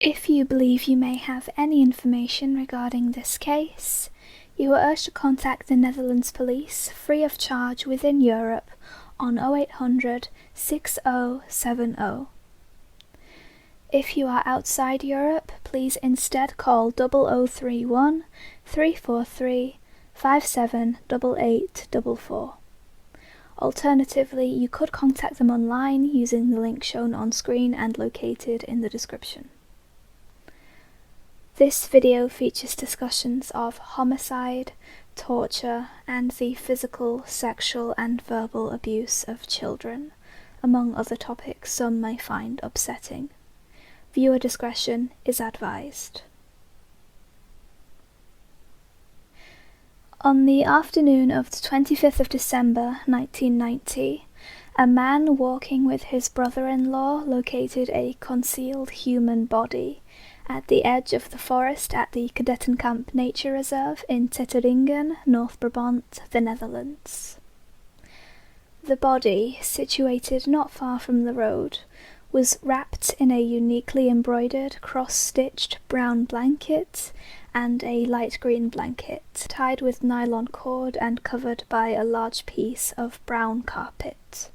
If you believe you may have any information regarding this case, you are urged to contact the Netherlands Police free of charge within Europe on 0800 6070. If you are outside Europe, please instead call 0031 343 578844. Alternatively, you could contact them online using the link shown on screen and located in the description. This video features discussions of homicide, torture, and the physical, sexual, and verbal abuse of children, among other topics some may find upsetting. Viewer discretion is advised. On the afternoon of the 25th of December 1990, a man walking with his brother-in-law located a concealed human body at the edge of the forest at the Cadettenkamp Nature Reserve in Teteringen, North Brabant, the Netherlands. The body, situated not far from the road, was wrapped in a uniquely embroidered, cross-stitched brown blanket and a light green blanket, tied with nylon cord and covered by a large piece of brown carpet.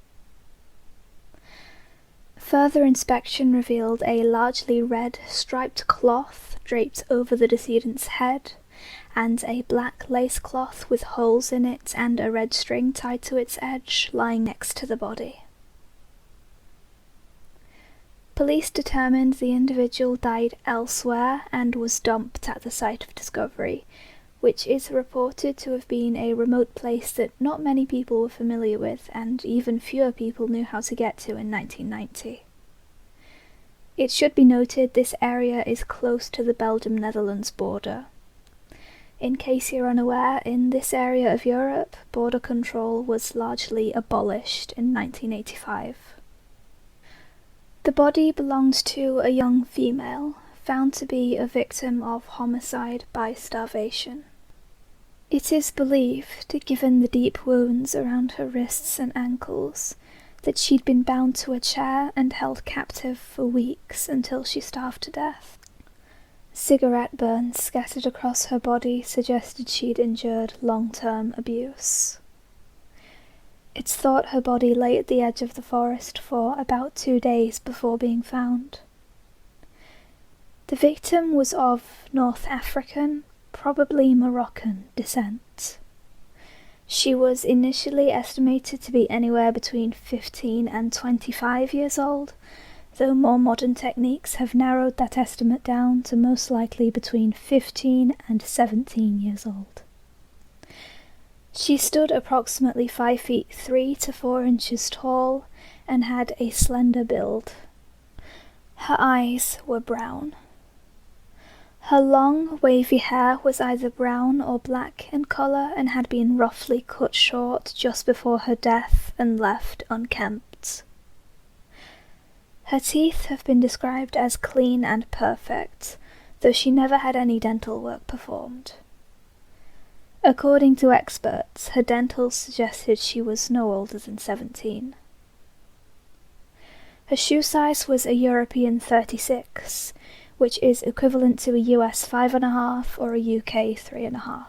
Further inspection revealed a largely red striped cloth draped over the decedent's head, and a black lace cloth with holes in it and a red string tied to its edge lying next to the body. Police determined the individual died elsewhere and was dumped at the site of discovery, which is reported to have been a remote place that not many people were familiar with and even fewer people knew how to get to in 1990. It should be noted this area is close to the Belgium-Netherlands border. In case you're unaware, in this area of Europe, border control was largely abolished in 1985. The body belonged to a young female, found to be a victim of homicide by starvation. It is believed, given the deep wounds around her wrists and ankles, that she'd been bound to a chair and held captive for weeks until she starved to death. Cigarette burns scattered across her body suggested she'd endured long-term abuse. It's thought her body lay at the edge of the forest for about 2 days before being found. The victim was of North African, probably Moroccan, descent. She was initially estimated to be anywhere between 15 and 25 years old, though more modern techniques have narrowed that estimate down to most likely between 15 and 17 years old. She stood approximately 5 feet 3 to 4 inches tall and had a slender build. Her eyes were brown. Her long, wavy hair was either brown or black in colour and had been roughly cut short just before her death and left unkempt. Her teeth have been described as clean and perfect, though she never had any dental work performed. According to experts, her dentals suggested she was no older than 17. Her shoe size was a European 36, which is equivalent to a US 5.5 or a UK 3.5.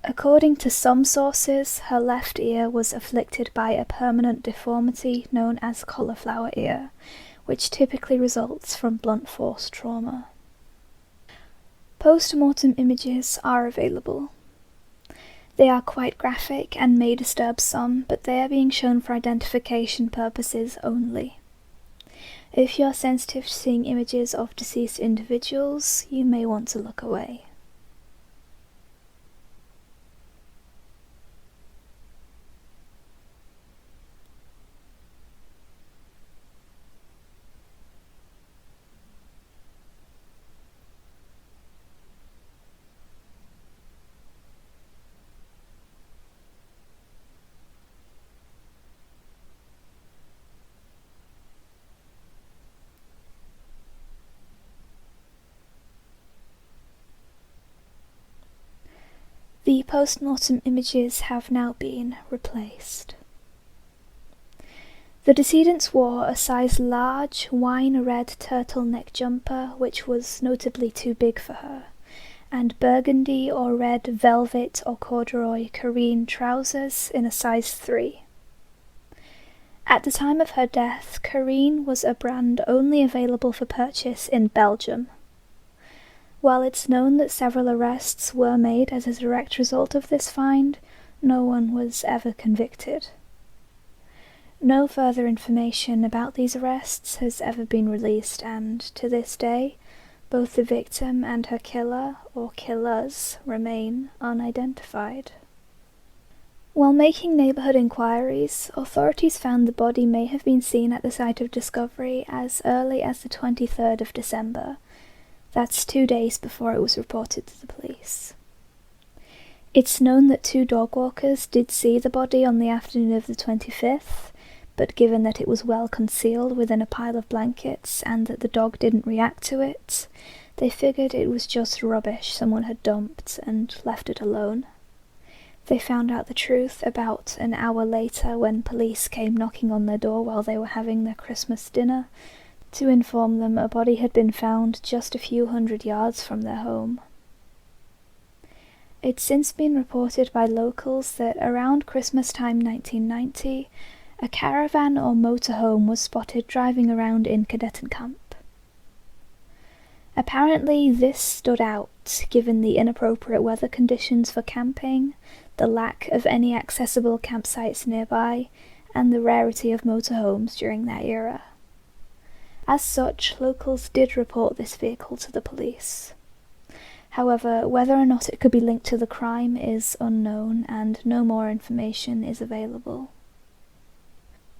According to some sources, her left ear was afflicted by a permanent deformity known as cauliflower ear, which typically results from blunt force trauma. Post-mortem images are available. They are quite graphic and may disturb some, but they are being shown for identification purposes only. If you are sensitive to seeing images of deceased individuals, you may want to look away. The post-mortem images have now been replaced. The decedent wore a size large, wine-red turtleneck jumper which was notably too big for her, and burgundy or red velvet or corduroy careen trousers in a size 3. At the time of her death, careen was a brand only available for purchase in Belgium. While it's known that several arrests were made as a direct result of this find, no one was ever convicted. No further information about these arrests has ever been released, and to this day, both the victim and her killer, or killers, remain unidentified. While making neighbourhood inquiries, authorities found the body may have been seen at the site of discovery as early as the 23rd of December. That's 2 days before it was reported to the police. It's known that 2 dog walkers did see the body on the afternoon of the 25th, but given that it was well concealed within a pile of blankets and that the dog didn't react to it, they figured it was just rubbish someone had dumped and left it alone. They found out the truth about an hour later when police came knocking on their door while they were having their Christmas dinner to inform them a body had been found just a few hundred yards from their home. It's since been reported by locals that around Christmas time 1990, a caravan or motorhome was spotted driving around in Teteringen. Apparently this stood out given the inappropriate weather conditions for camping, the lack of any accessible campsites nearby, and the rarity of motorhomes during that era. As such, locals did report this vehicle to the police. However, whether or not it could be linked to the crime is unknown, and no more information is available.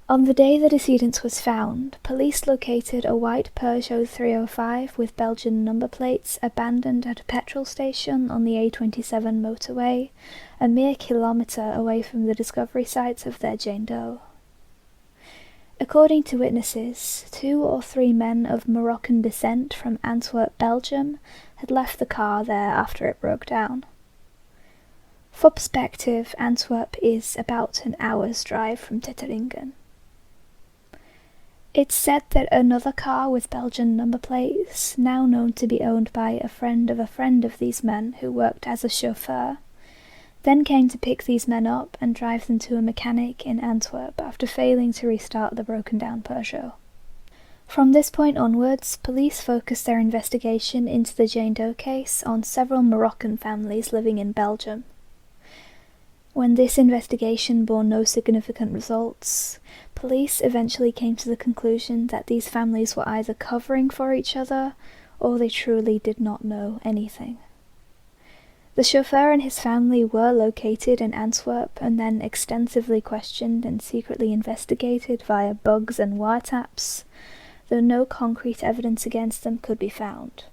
On the day the decedent was found, police located a white Peugeot 305 with Belgian number plates abandoned at a petrol station on the A27 motorway, a mere kilometre away from the discovery site of their Jane Doe. According to witnesses, 2 or 3 men of Moroccan descent from Antwerp, Belgium, had left the car there after it broke down. For perspective, Antwerp is about an hour's drive from Teteringen. It's said that another car with Belgian number plates, now known to be owned by a friend of these men who worked as a chauffeur, then came to pick these men up and drive them to a mechanic in Antwerp after failing to restart the broken-down Peugeot. From this point onwards, police focused their investigation into the Jane Doe case on several Moroccan families living in Belgium. When this investigation bore no significant results, police eventually came to the conclusion that these families were either covering for each other or they truly did not know anything. The chauffeur and his family were located in Antwerp and then extensively questioned and secretly investigated via bugs and wiretaps, though no concrete evidence against them could be found.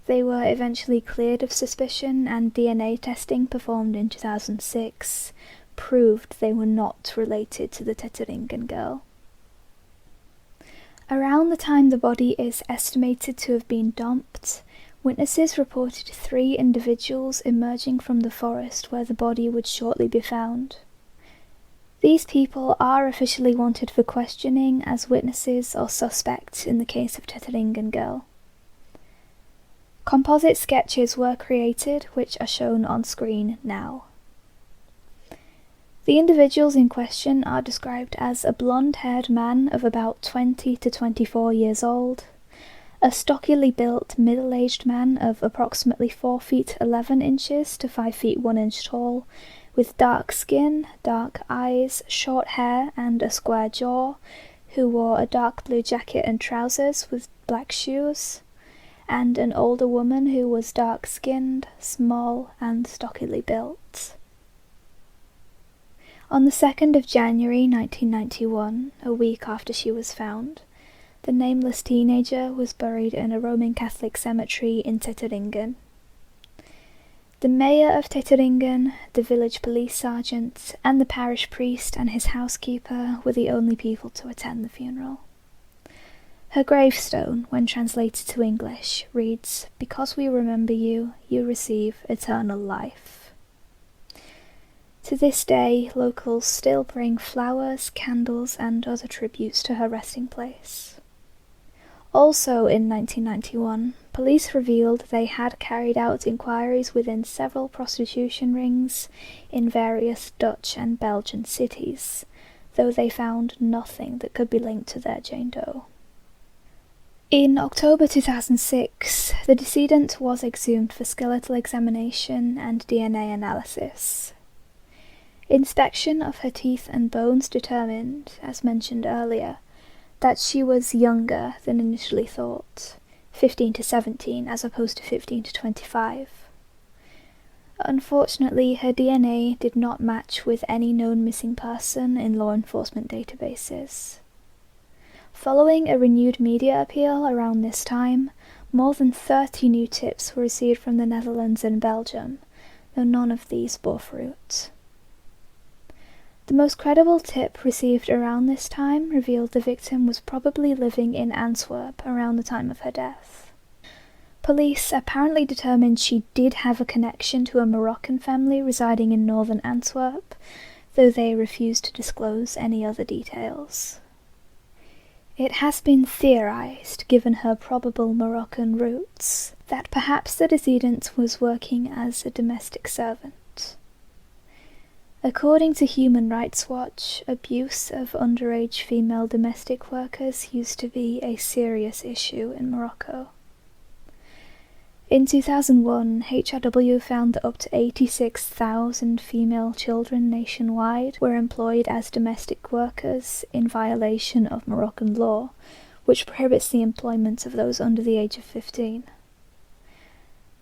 They were eventually cleared of suspicion, and DNA testing performed in 2006 proved they were not related to the Teteringen girl. Around the time the body is estimated to have been dumped, witnesses reported 3 individuals emerging from the forest where the body would shortly be found. These people are officially wanted for questioning as witnesses or suspects in the case of Teteringen girl. Composite sketches were created, which are shown on screen now. The individuals in question are described as a blonde-haired man of about 20 to 24 years old, a stockily built middle-aged man of approximately 4 feet 11 inches to 5 feet 1 inch tall, with dark skin, dark eyes, short hair and a square jaw, who wore a dark blue jacket and trousers with black shoes, and an older woman who was dark-skinned, small and stockily built. On the 2nd of January 1991, a week after she was found, the nameless teenager was buried in a Roman Catholic cemetery in Teteringen. The mayor of Teteringen, the village police sergeant, and the parish priest and his housekeeper were the only people to attend the funeral. Her gravestone, when translated to English, reads, "Because we remember you, you receive eternal life." To this day, locals still bring flowers, candles, and other tributes to her resting place. Also in 1991, police revealed they had carried out inquiries within several prostitution rings in various Dutch and Belgian cities, though they found nothing that could be linked to their Jane Doe. In October 2006, the decedent was exhumed for skeletal examination and DNA analysis. Inspection of her teeth and bones determined, as mentioned earlier, that she was younger than initially thought, 15 to 17 as opposed to 15 to 25. Unfortunately, her DNA did not match with any known missing person in law enforcement databases. Following a renewed media appeal around this time, more than 30 new tips were received from the Netherlands and Belgium, though none of these bore fruit. The most credible tip received around this time revealed the victim was probably living in Antwerp around the time of her death. Police apparently determined she did have a connection to a Moroccan family residing in northern Antwerp, though they refused to disclose any other details. It has been theorized, given her probable Moroccan roots, that perhaps the decedent was working as a domestic servant. According to Human Rights Watch, abuse of underage female domestic workers used to be a serious issue in Morocco. In 2001, HRW found that up to 86,000 female children nationwide were employed as domestic workers in violation of Moroccan law, which prohibits the employment of those under the age of 15.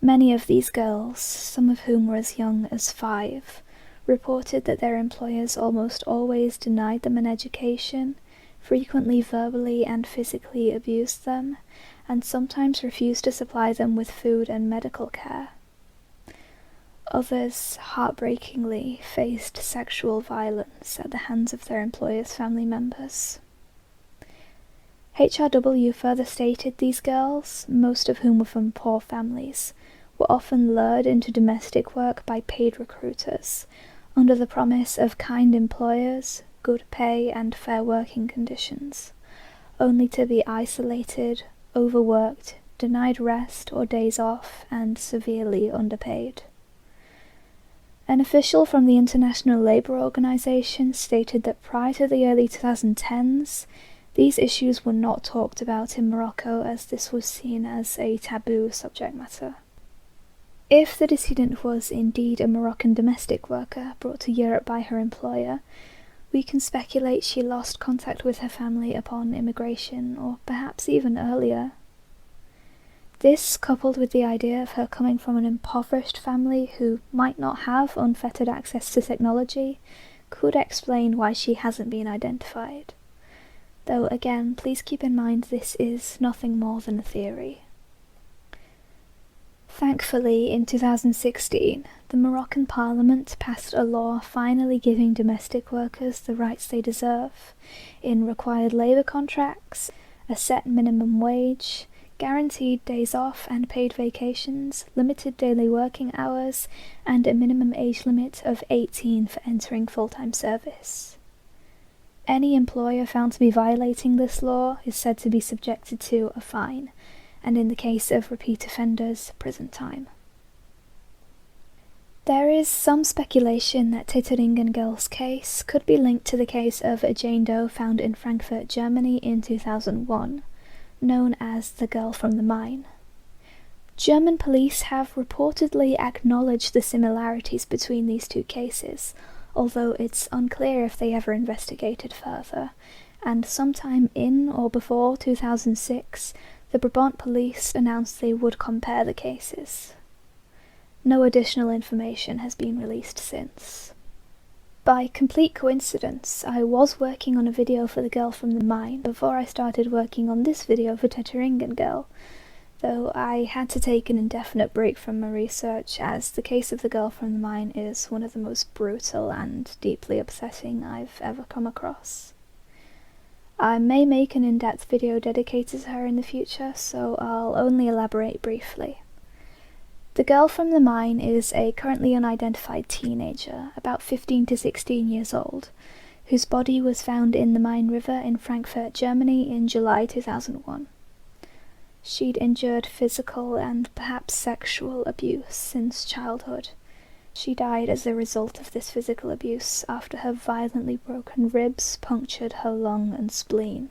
Many of these girls, some of whom were as young as 5, reported that their employers almost always denied them an education, frequently verbally and physically abused them, and sometimes refused to supply them with food and medical care. Others, heartbreakingly, faced sexual violence at the hands of their employers' family members. HRW further stated these girls, most of whom were from poor families, were often lured into domestic work by paid recruiters, under the promise of kind employers, good pay and fair working conditions, only to be isolated, overworked, denied rest or days off, and severely underpaid. An official from the International Labour Organization stated that prior to the early 2010s, these issues were not talked about in Morocco as this was seen as a taboo subject matter. If the decedent was indeed a Moroccan domestic worker brought to Europe by her employer, we can speculate she lost contact with her family upon immigration, or perhaps even earlier. This, coupled with the idea of her coming from an impoverished family who might not have unfettered access to technology, could explain why she hasn't been identified. Though again, please keep in mind this is nothing more than a theory. Thankfully, in 2016, the Moroccan Parliament passed a law finally giving domestic workers the rights they deserve in required labour contracts, a set minimum wage, guaranteed days off and paid vacations, limited daily working hours, and a minimum age limit of 18 for entering full-time service. Any employer found to be violating this law is said to be subjected to a fine, and in the case of repeat offenders, prison time. There is some speculation that Teteringen girl's case could be linked to the case of a Jane Doe found in Frankfurt, Germany in 2001, known as the girl from the mine. German police have reportedly acknowledged the similarities between these two cases, although it's unclear if they ever investigated further, and sometime in or before 2006, the Brabant police announced they would compare the cases. No additional information has been released since. By complete coincidence, I was working on a video for the girl from the mine before I started working on this video for Teteringen girl, though I had to take an indefinite break from my research as the case of the girl from the mine is one of the most brutal and deeply upsetting I've ever come across. I may make an in-depth video dedicated to her in the future, so I'll only elaborate briefly. The girl from the mine is a currently unidentified teenager, about 15 to 16 years old, whose body was found in the Main River in Frankfurt, Germany in July 2001. She'd endured physical and perhaps sexual abuse since childhood. She died as a result of this physical abuse after her violently broken ribs punctured her lung and spleen.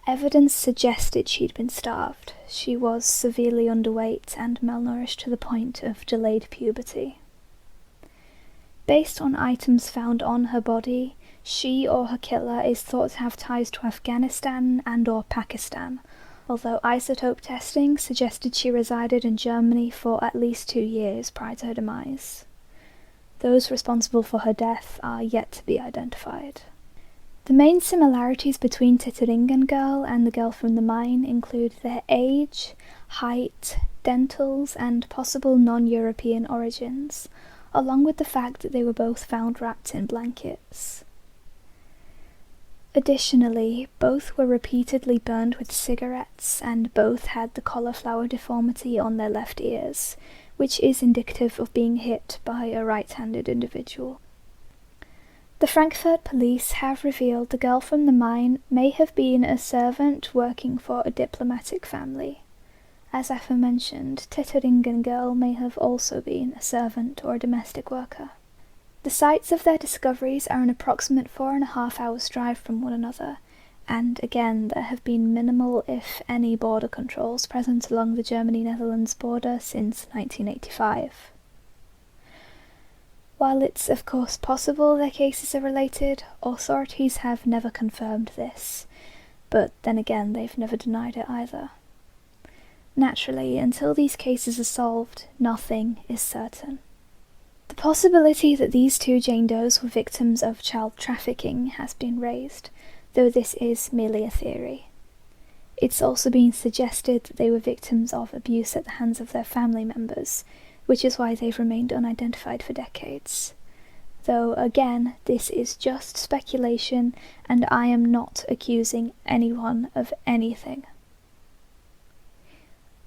Evidence suggested she'd been starved. She was severely underweight and malnourished to the point of delayed puberty. Based on items found on her body, she or her killer is thought to have ties to Afghanistan and/or Pakistan, although isotope testing suggested she resided in Germany for at least 2 years prior to her demise. Those responsible for her death are yet to be identified. The main similarities between Teteringen Girl and the girl from the mine include their age, height, dentals, and possible non-European origins, along with the fact that they were both found wrapped in blankets. Additionally, both were repeatedly burned with cigarettes, and both had the cauliflower deformity on their left ears, which is indicative of being hit by a right-handed individual. The Frankfurt police have revealed the girl from the mine may have been a servant working for a diplomatic family. As aforementioned, Teteringen Girl may have also been a servant or a domestic worker. The sites of their discoveries are an approximate 4.5 hours drive from one another, and again there have been minimal, if any, border controls present along the Germany-Netherlands border since 1985. While it's of course possible their cases are related, authorities have never confirmed this, but then again they've never denied it either. Naturally, until these cases are solved, nothing is certain. The possibility that these two Jane Does were victims of child trafficking has been raised, though this is merely a theory. It's also been suggested that they were victims of abuse at the hands of their family members, which is why they've remained unidentified for decades. Though, again, this is just speculation, and I am not accusing anyone of anything.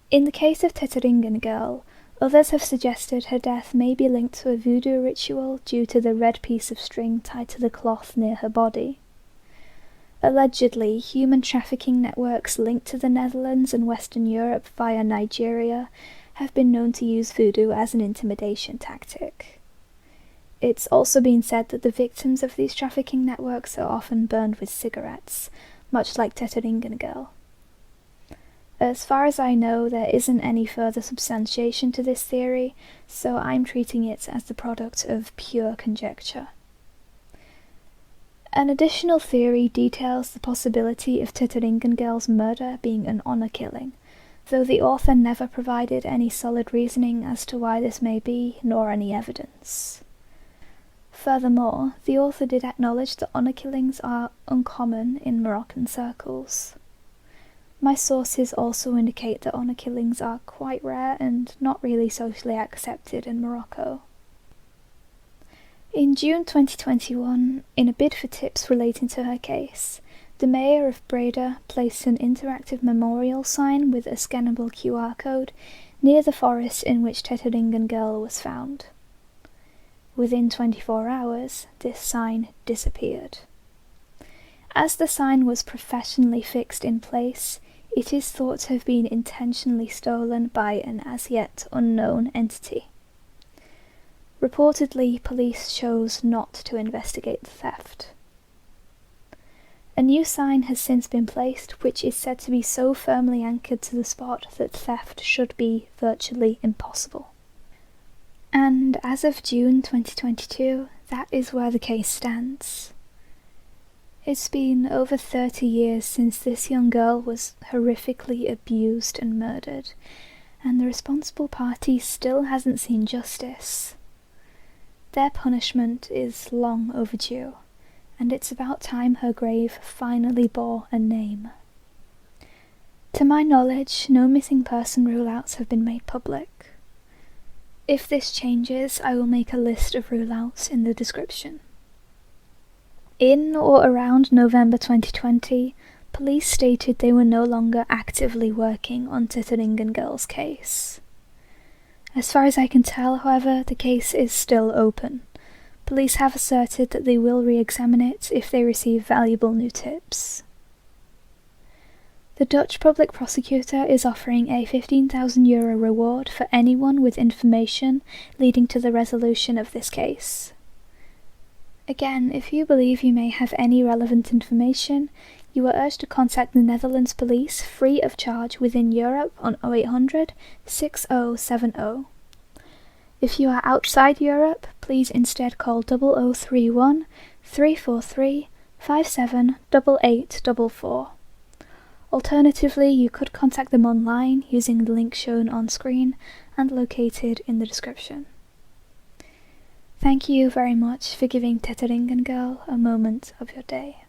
In the case of Teteringen Girl, others have suggested her death may be linked to a voodoo ritual due to the red piece of string tied to the cloth near her body. Allegedly, human trafficking networks linked to the Netherlands and Western Europe via Nigeria have been known to use voodoo as an intimidation tactic. It's also been said that the victims of these trafficking networks are often burned with cigarettes, much like Teteringen Girl. As far as I know, there isn't any further substantiation to this theory, so I'm treating it as the product of pure conjecture. An additional theory details the possibility of Teteringen Girl's murder being an honour killing, though the author never provided any solid reasoning as to why this may be, nor any evidence. Furthermore, the author did acknowledge that honour killings are uncommon in Moroccan circles. My sources also indicate that honour killings are quite rare and not really socially accepted in Morocco. In June 2021, in a bid for tips relating to her case, the mayor of Breda placed an interactive memorial sign with a scannable QR code near the forest in which Teteringen Girl was found. Within 24 hours, this sign disappeared. As the sign was professionally fixed in place, it is thought to have been intentionally stolen by an as yet unknown entity. Reportedly, police chose not to investigate the theft. A new sign has since been placed, which is said to be so firmly anchored to the spot that theft should be virtually impossible. And as of June 2022, that is where the case stands. It's been over 30 years since this young girl was horrifically abused and murdered, and the responsible party still hasn't seen justice. Their punishment is long overdue, and it's about time her grave finally bore a name. To my knowledge, no missing person rule-outs have been made public. If this changes, I will make a list of rule-outs in the description. In or around November 2020, police stated they were no longer actively working on Teteringen Girl's case. As far as I can tell, however, the case is still open. Police have asserted that they will re-examine it if they receive valuable new tips. The Dutch public prosecutor is offering a €15,000 reward for anyone with information leading to the resolution of this case. Again, if you believe you may have any relevant information, you are urged to contact the Netherlands police free of charge within Europe on 0800 6070. If you are outside Europe, please instead call 0031 343 578844. Alternatively, you could contact them online using the link shown on screen and located in the description. Thank you very much for giving Teteringen Girl a moment of your day.